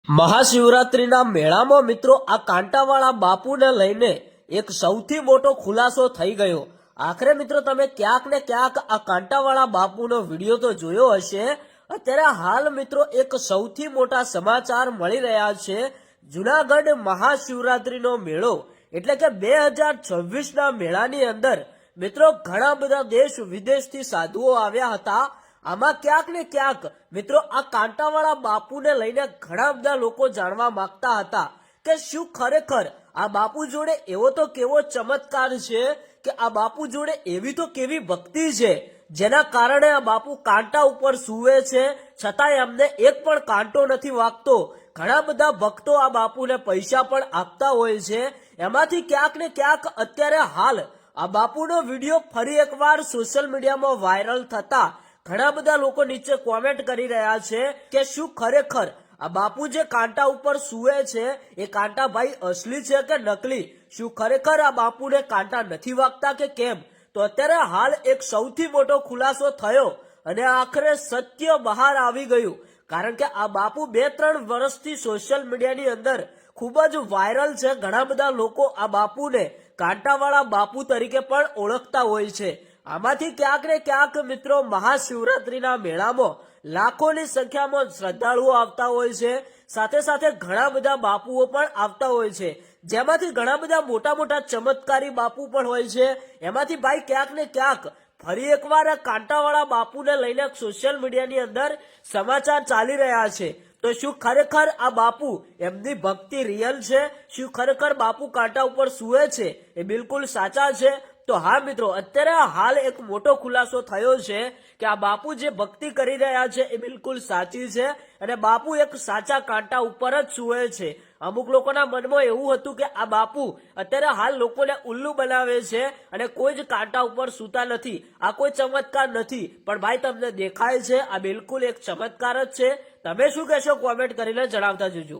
મહાશિવરાત્રીના મેળામાં મિત્રો આ કાંટાવાળા બાપુને લઈને એક સૌથી મોટો ખુલાસો થઈ ગયો। આખરે મિત્રો તમે ક્યાંક ને ક્યાંક આ કાંટાવાળા બાપુનો વિડીયો તો જોયો હશે। અત્યારે હાલ મિત્રો એક સૌથી મોટા સમાચાર મળી રહ્યા છે। જૂનાગઢ મહાશિવરાત્રીનો મેળો એટલે કે 2026ના મેળાની અંદર મિત્રો ઘણા બધા દેશ વિદેશથી સાધુઓ આવ્યા હતા। આમાં ક્યાંક ને ક્યાંક મિત્રો આ કાંટાવાળા બાપુને લઈને ઘણા બધા લોકો જાણવા માંગતા હતા કે શું ખરેખર આ બાપુ જોડે એવો તો કેવો ચમત્કાર છે કે આ બાપુ જોડે એવી તો કેવી ભક્તિ છે જેના કારણે આ બાપુ કાંટા ઉપર સૂવે છે છતાંય અમને એક પણ કાંટો નથી વાગતો। ઘણા બધા ભક્તો આ બાપુને પૈસા પણ આપતા હોય છે। એમાંથી ક્યાંક ને ક્યાંક અત્યારે હાલ આ બાપુનો વિડીયો ફરી એકવાર સોશિયલ મીડિયામાં વાયરલ થતા ઘણા બધા લોકો નીચે કોમેન્ટ કરી રહ્યા છે કે શું ખરેખર આ બાપુ જે કાંટા ઉપર સૂવે છે એ કાંટા ભાઈ અસલી છે કે નકલી? શું ખરેખર આ બાપુને કાંટા નથી વાગતા કે કેમ? તો અત્યારે હાલ એક સૌથી મોટો ખુલાસો થયો અને આખરે સત્ય બહાર આવી ગયું। કારણ કે આ બાપુ 2-3 વર્ષથી સોશિયલ મીડિયાની અંદર ખૂબ જ વાયરલ છે। ઘણા બધા લોકો આ બાપુને કાંટાવાળા બાપુ તરીકે પણ ઓળખતા હોય છે। આમાંથી ક્યાંક ને ક્યાંક મિત્રો મહાશિવરાત્રીના મેળામાં લાખોની સંખ્યામાં શ્રદ્ધાળુઓ આવતા હોય છે। સાથે સાથે ઘણા બધા બાપુઓ પણ આવતા હોય છે જેમાંથી ઘણા બધા મોટા મોટા ચમત્કારી બાપુ પણ હોય છે। એમાંથી ભાઈ ક્યાંક ને ક્યાંક ફરી એકવાર આ કાંટાવાળા બાપુને લઈને સોશિયલ મીડિયાની અંદર સમાચાર ચાલી રહ્યા છે। તો શું ખરેખર આ બાપુ એમની ભક્તિ રિયલ છે? શું ખરેખર બાપુ કાંટા ઉપર સૂવે છે એ બિલકુલ સાચા છે? તો હા મિત્રો અત્યારે હાલ એક મોટો ખુલાસો થયો છે કે આ બાપુ જે ભક્તિ કરી રહ્યા છે એ બિલકુલ સાચી છે અને બાપુ એક સાચા કાંટા ઉપર જ સૂવે છે। અમુક લોકોના મનમાં એવું હતું કે આ બાપુ અત્યારે હાલ લોકોને ઉલ્લુ બનાવે છે અને કોઈ જ કાંટા ઉપર સૂતા નથી, આ કોઈ ચમત્કાર નથી। પણ ભાઈ તમને દેખાય છે આ બિલકુલ એક ચમત્કાર જ છે। તમે શું કહેશો કોમેન્ટ કરીને જણાવતા જજો।